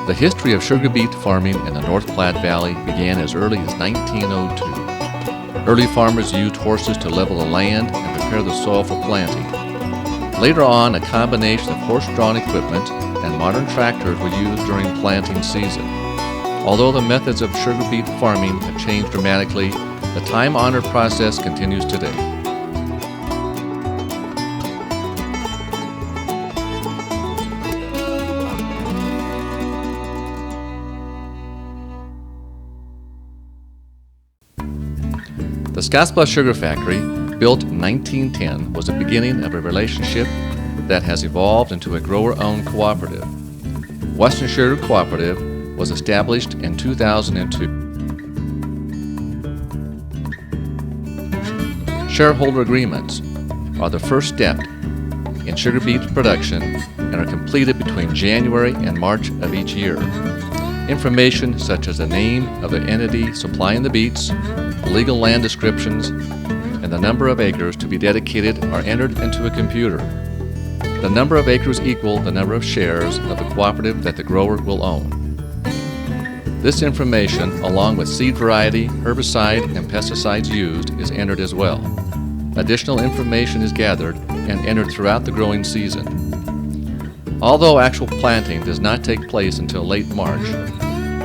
The history of sugar beet farming in the North Platte Valley began as early as 1902. Early farmers used horses to level the land and prepare the soil for planting. Later on, a combination of horse-drawn equipment and modern tractors were used during planting season. Although the methods of sugar beet farming have changed dramatically, the time-honored process continues today. The Scottsbluff Sugar Factory, built in 1910, was the beginning of a relationship that has evolved into a grower-owned cooperative. Western Sugar Cooperative was established in 2002. Shareholder agreements are the first step in sugar beet production and are completed between January and March of each year. Information such as the name of the entity supplying the beets, legal land descriptions, and the number of acres to be dedicated are entered into a computer. The number of acres equal the number of shares of the cooperative that the grower will own. This information, along with seed variety, herbicide, and pesticides used, is entered as well. Additional information is gathered and entered throughout the growing season. Although actual planting does not take place until late March,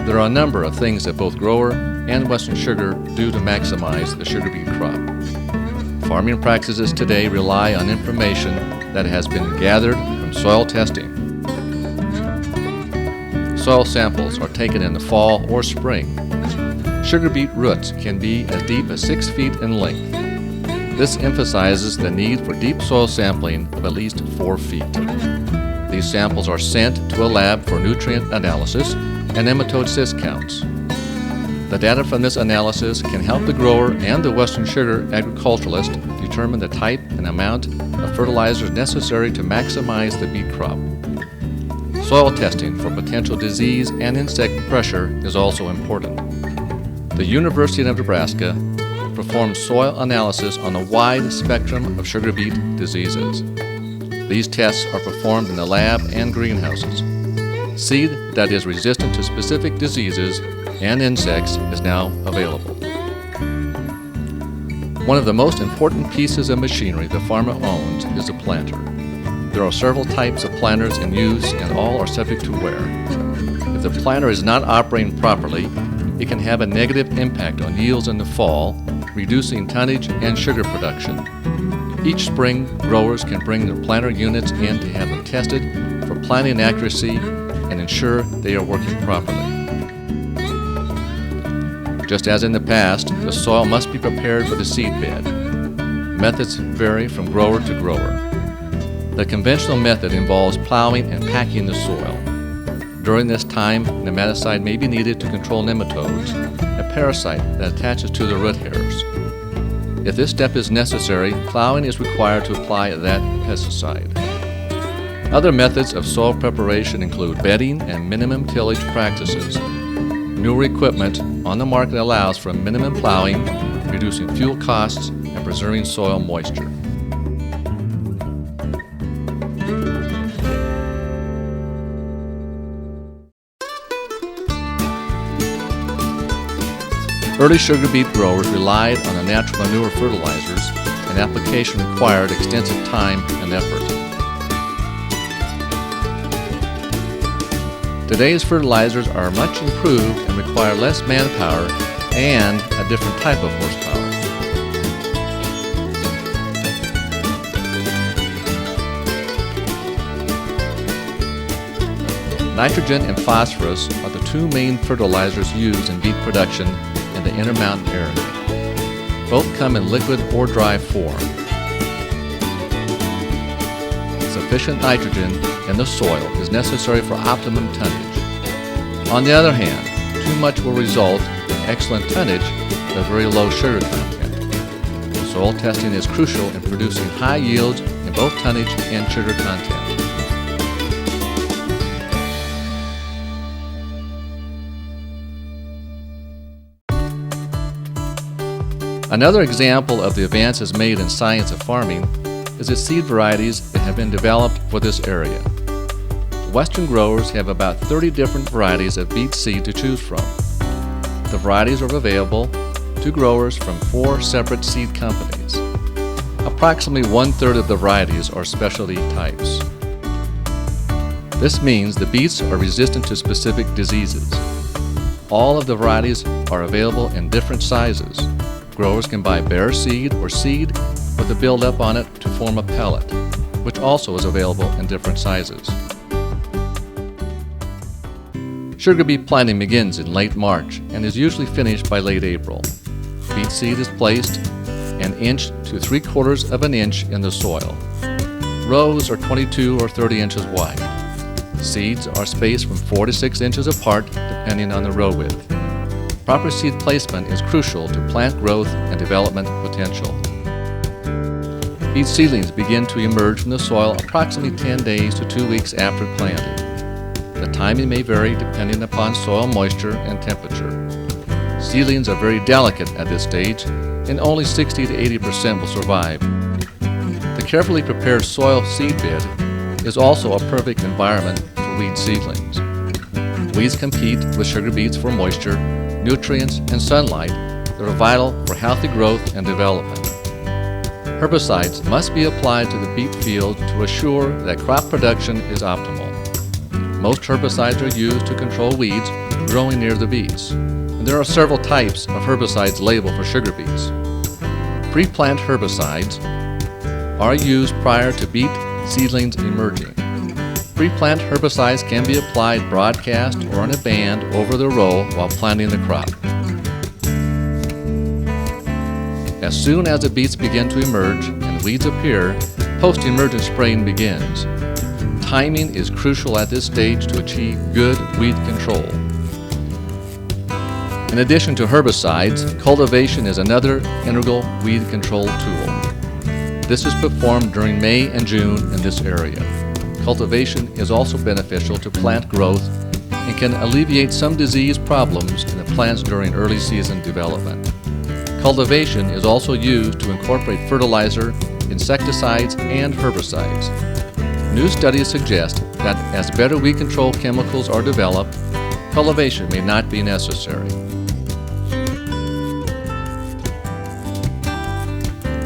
there are a number of things that both grower and Western Sugar do to maximize the sugar beet crop. Farming practices today rely on information that has been gathered from soil testing. Soil samples are taken in the fall or spring. Sugar beet roots can be as deep as 6 feet in length. This emphasizes the need for deep soil sampling of at least 4 feet. These samples are sent to a lab for nutrient analysis and nematode cyst counts. The data from this analysis can help the grower and the Western Sugar agriculturalist determine the type and amount of fertilizers necessary to maximize the beet crop. Soil testing for potential disease and insect pressure is also important. The University of Nebraska performs soil analysis on a wide spectrum of sugar beet diseases. These tests are performed in the lab and greenhouses. Seed that is resistant to specific diseases and insects is now available. One of the most important pieces of machinery the farmer owns is a planter. There are several types of planters in use and all are subject to wear. If the planter is not operating properly, it can have a negative impact on yields in the fall, reducing tonnage and sugar production. Each spring, growers can bring their planter units in to have them tested for planting accuracy and ensure they are working properly. Just as in the past, the soil must be prepared for the seed bed. Methods vary from grower to grower. The conventional method involves plowing and packing the soil. During this time, nematicide may be needed to control nematodes, a parasite that attaches to the root hairs. If this step is necessary, plowing is required to apply that pesticide. Other methods of soil preparation include bedding and minimum tillage practices. Newer equipment on the market allows for minimum plowing, reducing fuel costs and preserving soil moisture. Early sugar beet growers relied on the natural manure fertilizers, and application required extensive time and effort. Today's fertilizers are much improved and require less manpower and a different type of horsepower. Nitrogen and phosphorus are the two main fertilizers used in beet production in the Intermountain area. Both come in liquid or dry form. Sufficient nitrogen in the soil is necessary for optimum tonnage. On the other hand, too much will result in excellent tonnage but very low sugar content. Soil testing is crucial in producing high yields in both tonnage and sugar content. Another example of the advances made in science of farming is the seed varieties that have been developed for this area. Western growers have about 30 different varieties of beet seed to choose from. The varieties are available to growers from 4 separate seed companies. Approximately 1/3 of the varieties are specialty types. This means the beets are resistant to specific diseases. All of the varieties are available in different sizes. Growers can buy bare seed or seed with a buildup on it to form a pellet, which also is available in different sizes. Sugar beet planting begins in late March and is usually finished by late April. Beet seed is placed 1 inch to 3/4 of an inch in the soil. Rows are 22 or 30 inches wide. Seeds are spaced from 4 to 6 inches apart depending on the row width. Proper seed placement is crucial to plant growth and development potential. Beet seedlings begin to emerge from the soil approximately 10 days to 2 weeks after planting. The timing may vary depending upon soil moisture and temperature. Seedlings are very delicate at this stage, and only 60 to 80% will survive. The carefully prepared soil seed bed is also a perfect environment for weed seedlings. Weeds compete with sugar beets for moisture, nutrients, and sunlight that are vital for healthy growth and development. Herbicides must be applied to the beet field to assure that crop production is optimal. Most herbicides are used to control weeds growing near the beets, and there are several types of herbicides labeled for sugar beets. Pre-plant herbicides are used prior to beet seedlings emerging. Pre-plant herbicides can be applied broadcast or in a band over the row while planting the crop. As soon as the beets begin to emerge and weeds appear, post-emergent spraying begins. Timing is crucial at this stage to achieve good weed control. In addition to herbicides, cultivation is another integral weed control tool. This is performed during May and June in this area. Cultivation is also beneficial to plant growth and can alleviate some disease problems in the plants during early season development. Cultivation is also used to incorporate fertilizer, insecticides, and herbicides. New studies suggest that as better weed control chemicals are developed, cultivation may not be necessary.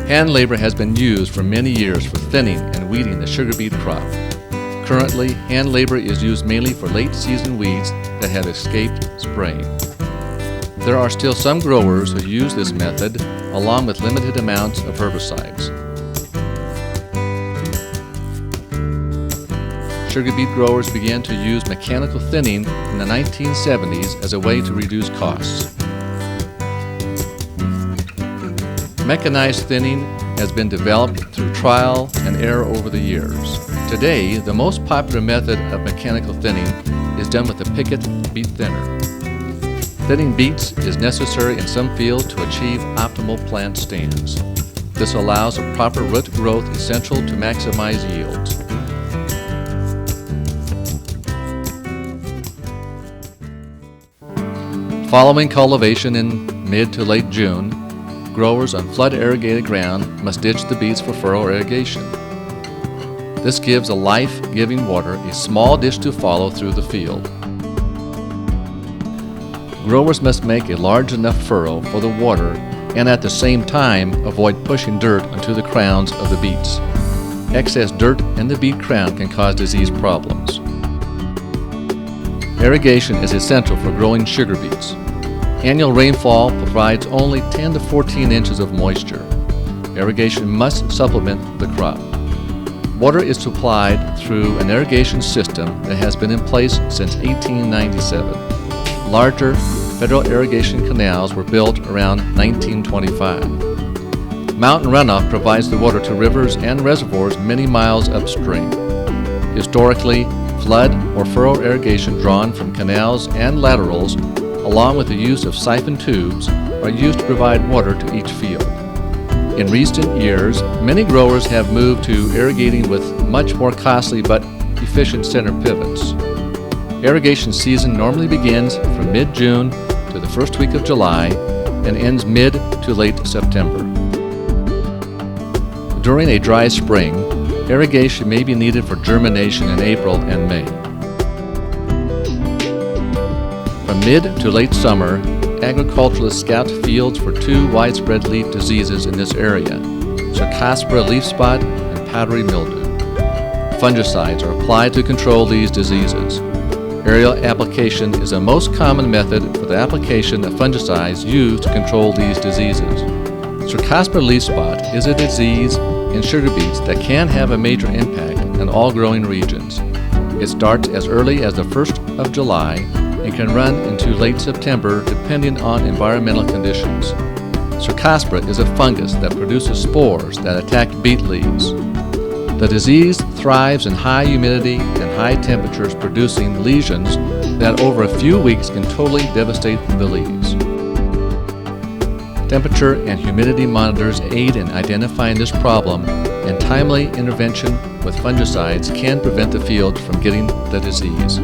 Hand labor has been used for many years for thinning and weeding the sugar beet crop. Currently, hand labor is used mainly for late-season weeds that have escaped spraying. There are still some growers who use this method along with limited amounts of herbicides. Sugar beet growers began to use mechanical thinning in the 1970s as a way to reduce costs. Mechanized thinning has been developed through trial and error over the years. Today, the most popular method of mechanical thinning is done with a picket beet thinner. Thinning beets is necessary in some fields to achieve optimal plant stands. This allows a proper root growth essential to maximize yields. Following cultivation in mid to late June, growers on flood-irrigated ground must ditch the beets for furrow irrigation. This gives a life-giving water a small ditch to follow through the field. Growers must make a large enough furrow for the water and at the same time avoid pushing dirt onto the crowns of the beets. Excess dirt in the beet crown can cause disease problems. Irrigation is essential for growing sugar beets. Annual rainfall provides only 10 to 14 inches of moisture. Irrigation must supplement the crop. Water is supplied through an irrigation system that has been in place since 1897. Larger federal irrigation canals were built around 1925. Mountain runoff provides the water to rivers and reservoirs many miles upstream. Historically, flood or furrow irrigation drawn from canals and laterals, along with the use of siphon tubes, are used to provide water to each field. In recent years, many growers have moved to irrigating with much more costly but efficient center pivots. Irrigation season normally begins from mid-June to the first week of July and ends mid to late September. During a dry spring, irrigation may be needed for germination in April and May. mid to late summer, agriculturalists scout fields for two widespread leaf diseases in this area: Cercospora leaf spot and powdery mildew. Fungicides are applied to control these diseases. Aerial application is the most common method for the application of fungicides used to control these diseases. Cercospora leaf spot is a disease in sugar beets that can have a major impact on all growing regions. It starts as early as the 1st of July and can run into late September depending on environmental conditions. Cercospora is a fungus that produces spores that attack beet leaves. The disease thrives in high humidity and high temperatures, producing lesions that over a few weeks can totally devastate the leaves. Temperature and humidity monitors aid in identifying this problem, and timely intervention with fungicides can prevent the field from getting the disease.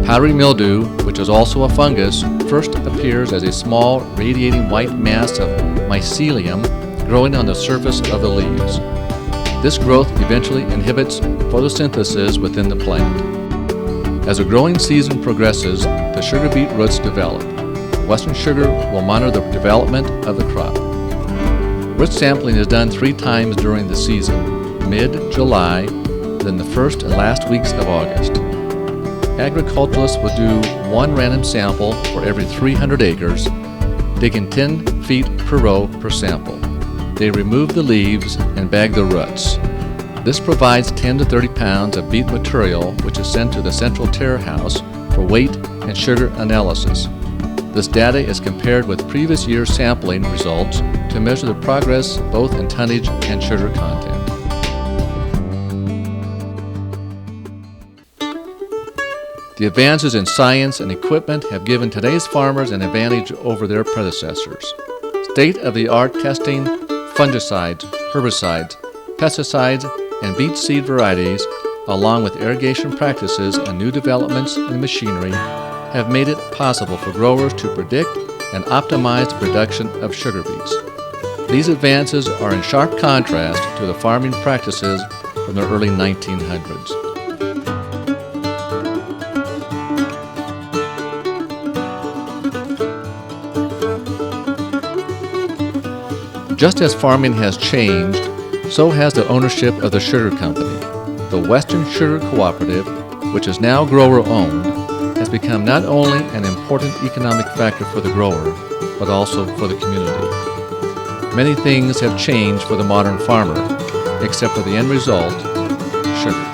Powdery mildew, which is also a fungus, first appears as a small radiating white mass of mycelium growing on the surface of the leaves. This growth eventually inhibits photosynthesis within the plant. As the growing season progresses, the sugar beet roots develop. Western Sugar will monitor the development of the crop. Root sampling is done 3 times during the season: mid-July, then the first and last weeks of August. Agriculturalists will do 1 random sample for every 300 acres, digging 10 feet per row per sample. They remove the leaves and bag the roots. This provides 10 to 30 pounds of beet material, which is sent to the central tare house for weight and sugar analysis. This data is compared with previous year's sampling results to measure the progress both in tonnage and sugar content. The advances in science and equipment have given today's farmers an advantage over their predecessors. State-of-the-art testing, fungicides, herbicides, pesticides, and beet seed varieties, along with irrigation practices and new developments in machinery, have made it possible for growers to predict and optimize the production of sugar beets. These advances are in sharp contrast to the farming practices from the early 1900s. Just as farming has changed, so has the ownership of the sugar company. The Western Sugar Cooperative, which is now grower-owned, has become not only an important economic factor for the grower, but also for the community. Many things have changed for the modern farmer, except for the end result, sugar.